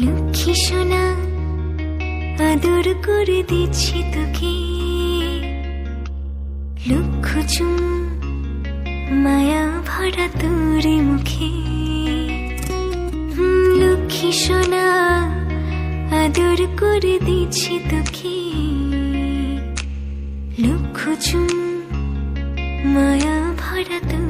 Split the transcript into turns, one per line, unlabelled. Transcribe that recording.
লক্ষ্মী সোনা আদর করে দিচ্ছি তোকে, লক্ষ চুম মায়া ভরা তোর মুখে। লক্ষ্মী সোনা আদর করে দিচ্ছি তোকে, লক্ষ চুম মায়া ভরা তোর